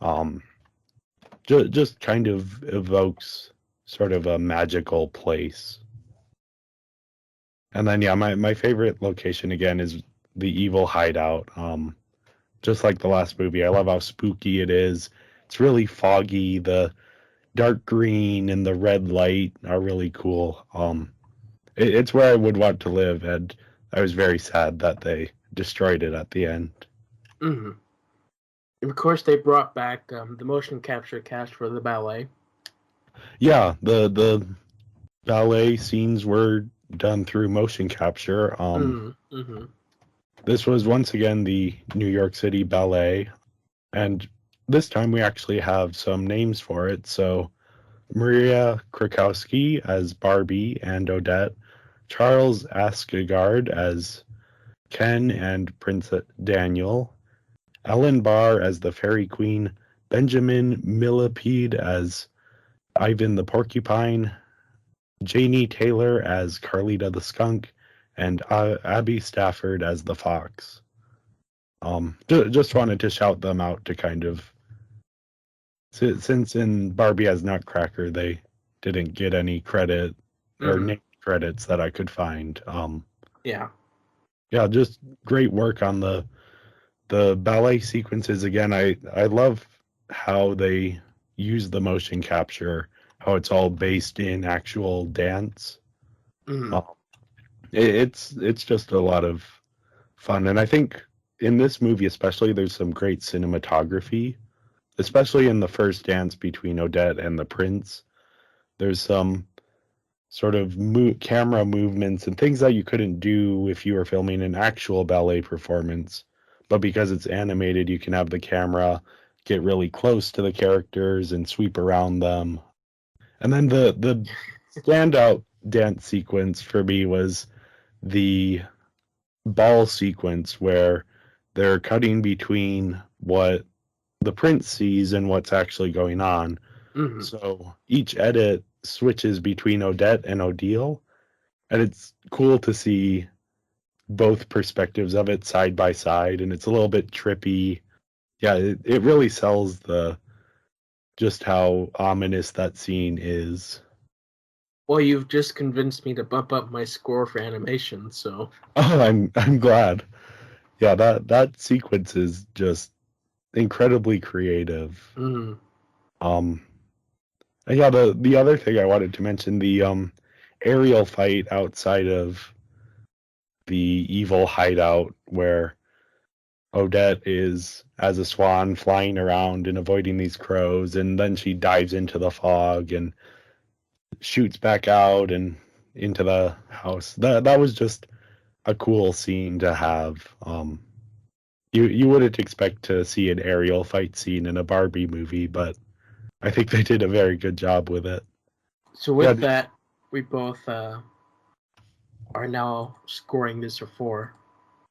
Um, just kind of evokes sort of a magical place. And then yeah, my favorite location again is the Evil Hideout. Just like the last movie, I love how spooky it is. It's really foggy. The dark green and the red light are really cool. It's where I would want to live, and I was very sad that they destroyed it at the end. Hmm. And of course, they brought back the motion capture cast for the ballet. Yeah, the ballet scenes were done through motion capture. Mm-hmm. This was once again the New York City Ballet, and this time we actually have some names for it. So Maria Krakowski as Barbie and Odette, Charles Askegard as Ken and Prince Daniel, Ellen Barr as the Fairy Queen, Benjamin Millipede as Ivan the Porcupine, Janie Taylor as Carlita the Skunk, and Abby Stafford as the Fox. Just wanted to shout them out to kind of, since in Barbie as Nutcracker they didn't get any credit or Mm-hmm. name credits that I could find. Yeah. Yeah, just great work on the ballet sequences. Again, I love how they use the motion capture, how it's all based in actual dance. Mm-hmm. Um, it's just a lot of fun, and I think in this movie especially, there's some great cinematography, especially in the first dance between Odette and the prince. There's some sort of camera movements and things that you couldn't do if you were filming an actual ballet performance. But because it's animated, you can have the camera get really close to the characters and sweep around them. And then the standout dance sequence for me was the ball sequence where they're cutting between what the prince sees and what's actually going on. Mm-hmm. So each edit switches between Odette and Odile, and it's cool to see both perspectives of it side by side, and it's a little bit trippy. Yeah, it really sells the just how ominous that scene is. Well, you've just convinced me to bump up my score for animation, so. Oh, I'm glad. Yeah, that sequence is just incredibly creative. Mm-hmm. Um, and yeah, the other thing I wanted to mention, the aerial fight outside of the evil hideout where Odette is as a swan flying around and avoiding these crows, and then she dives into the fog and shoots back out and into the house. That was just a cool scene to have. You wouldn't expect to see an aerial fight scene in a Barbie movie, but I think they did a very good job with it. So with that, we both are now scoring this a 4.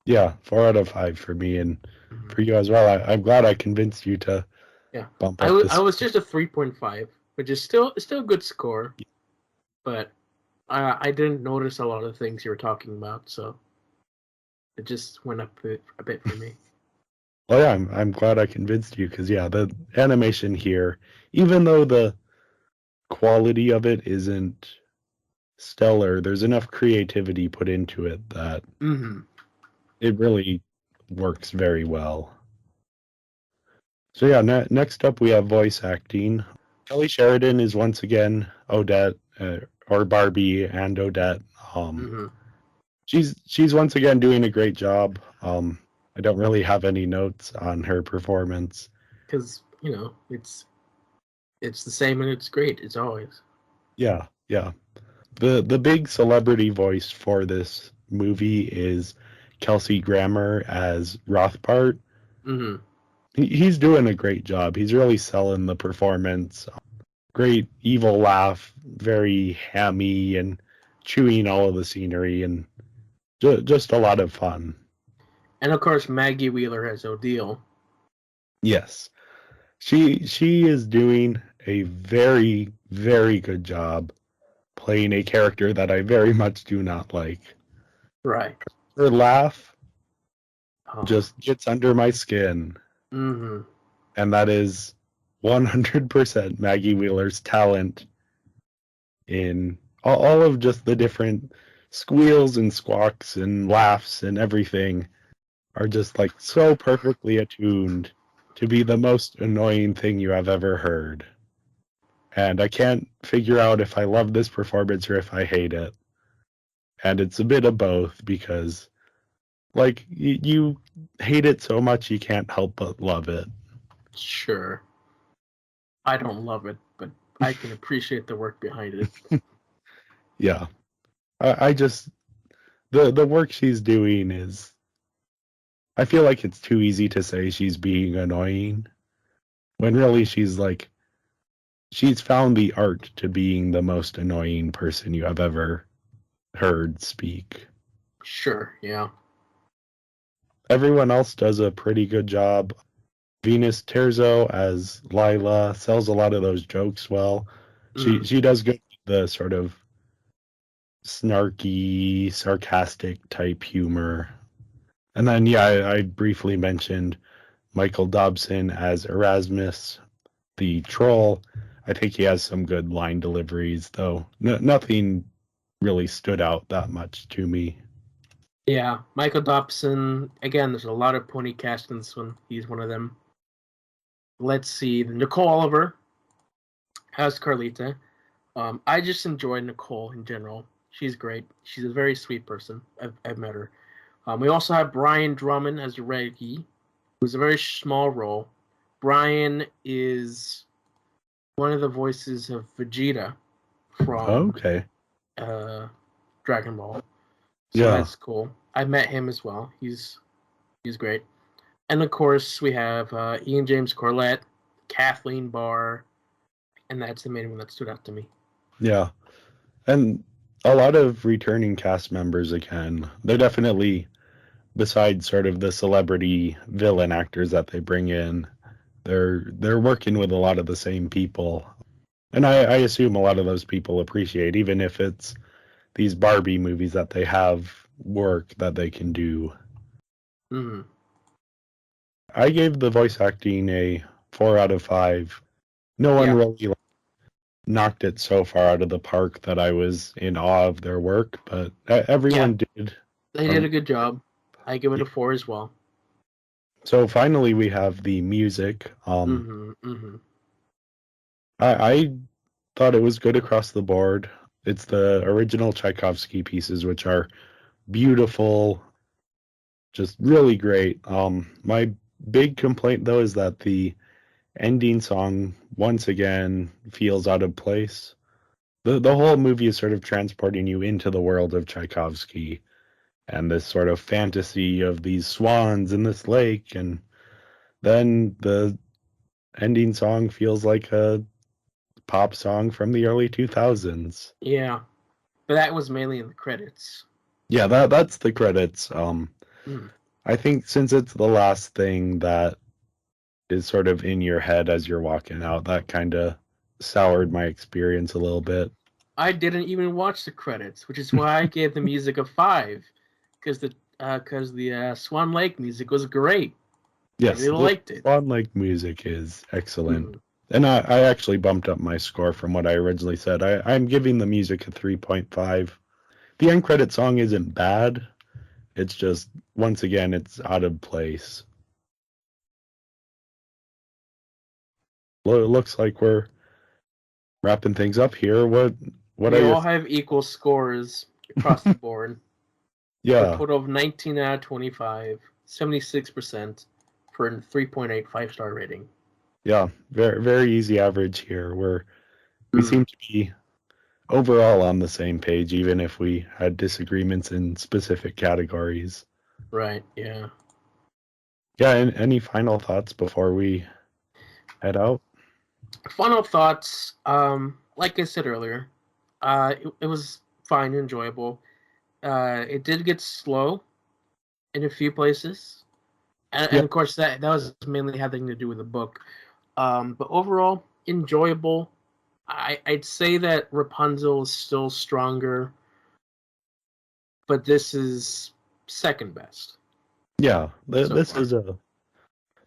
Yeah, 4 out of 5 for me, and for you as well. I'm glad I convinced you to bump up this. I was just a 3.5, which is still a good score, but I didn't notice a lot of things you were talking about, so it just went up a bit for me. Well, yeah, I'm glad I convinced you, because the animation here, even though the quality of it isn't stellar, there's enough creativity put into it that it really works very well. So next up we have voice acting. Kelly Sheridan is once again Odette, or Barbie and Odette. She's once again doing a great job. I don't really have any notes on her performance, because it's the same and it's great. It's always. Yeah. The big celebrity voice for this movie is Kelsey Grammer as Rothbart. He's doing a great job. He's really selling the performance. Great evil laugh, very hammy and chewing all of the scenery, and just a lot of fun. And of course, Maggie Wheeler as Odile. Yes, she is doing a very, very good job playing a character that I very much do not like. Right. Her laugh just gets under my skin. And that is 100% Maggie Wheeler's talent in all of just the different squeals and squawks and laughs and everything are just like so perfectly attuned to be the most annoying thing you have ever heard. And I can't figure out if I love this performance or if I hate it. And it's a bit of both, because like you hate it so much you can't help but love it. Sure. I don't love it, but I can appreciate the work behind it. Yeah. I just the work she's doing is, I feel like it's too easy to say she's being annoying, when really she's found the art to being the most annoying person you have ever heard speak. Sure, yeah. Everyone else does a pretty good job. Venus Terzo as Lila sells a lot of those jokes well. She does good the sort of snarky, sarcastic type humor. And then I briefly mentioned Michael Dobson as Erasmus, the troll. I think he has some good line deliveries, though nothing really stood out that much to me. Yeah, Michael Dobson, again, there's a lot of pony cast in this one. He's one of them. Let's see. Nicole Oliver as Carlita. I just enjoy Nicole in general. She's great. She's a very sweet person. I've met her. We also have Brian Drummond as Reggie, who's a very small role. Brian is one of the voices of Vegeta from Dragon Ball. So that's cool. I met him as well. He's great. And of course, we have Ian James Corlett, Kathleen Barr, and that's the main one that stood out to me. Yeah. And a lot of returning cast members again. They're definitely, besides sort of the celebrity villain actors that they bring in, they're working with a lot of the same people. And I assume a lot of those people appreciate, even if it's these Barbie movies, that they have work that they can do. I gave the voice acting a 4 out of 5. No one really knocked it so far out of the park that I was in awe of their work, but everyone did. They did a good job. I give it a 4 as well. So finally we have the music. I thought it was good across the board. It's the original Tchaikovsky pieces, which are beautiful, just really great. My big complaint, though, is that the ending song once again feels out of place. The whole movie is sort of transporting you into the world of Tchaikovsky, and this sort of fantasy of these swans in this lake, and then the ending song feels like a pop song from the early 2000s. Yeah, but that was mainly in the credits. Yeah, that's the credits. Mm. I think since it's the last thing that is sort of in your head as you're walking out, that kind of soured my experience a little bit. I didn't even watch the credits, which is why I gave the music a 5, because the Swan Lake music was great. Yes, I really the liked it. Swan Lake music is excellent. Mm. And I actually bumped up my score from what I originally said. I'm giving the music a 3.5. The end credit song isn't bad. It's just, once again, it's out of place. It looks like we're wrapping things up here. What We are your... all have equal scores across the board. For a Yeah, total of 19 out of 25, 76% for a 3.85 star rating. yeah, very very easy average here. We seem to be overall on the same page, even if we had disagreements in specific categories. Right, yeah. Yeah, and any final thoughts before we head out? Final thoughts. Like I said earlier, it was fine, enjoyable. It did get slow in a few places, and Yep. of course that was mainly having to do with the book. But overall, enjoyable. I'd say that Rapunzel is still stronger, but this is second best. Yeah, So this far. is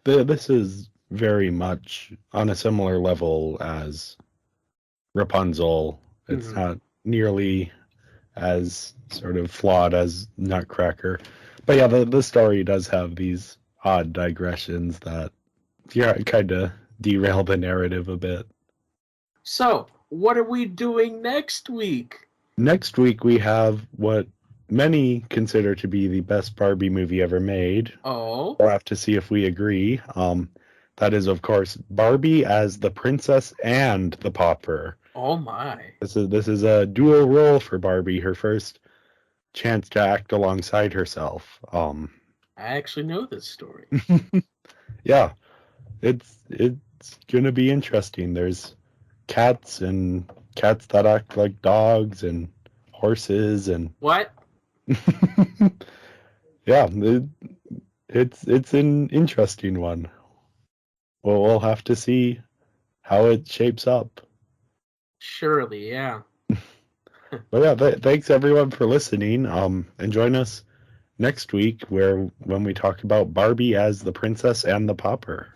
this is very much on a similar level as Rapunzel. It's Mm-hmm. not nearly as sort of flawed as Nutcracker. But yeah, the story does have these odd digressions that, yeah, kind of derail the narrative a bit. So, what are we doing next week? Next week we have what many consider to be the best Barbie movie ever made. Oh, We'll have to see if we agree. That is, of course, Barbie as the princess and the pauper. oh my. This is a dual role for Barbie, her first chance to act alongside herself. I actually know this story. Yeah, it's gonna be interesting. There's cats that act like dogs and horses and What? yeah, it's an interesting one. Well, we'll have to see how it shapes up. Surely, yeah. But yeah, thanks everyone for listening. And join us next week when we talk about Barbie as the princess and the pauper.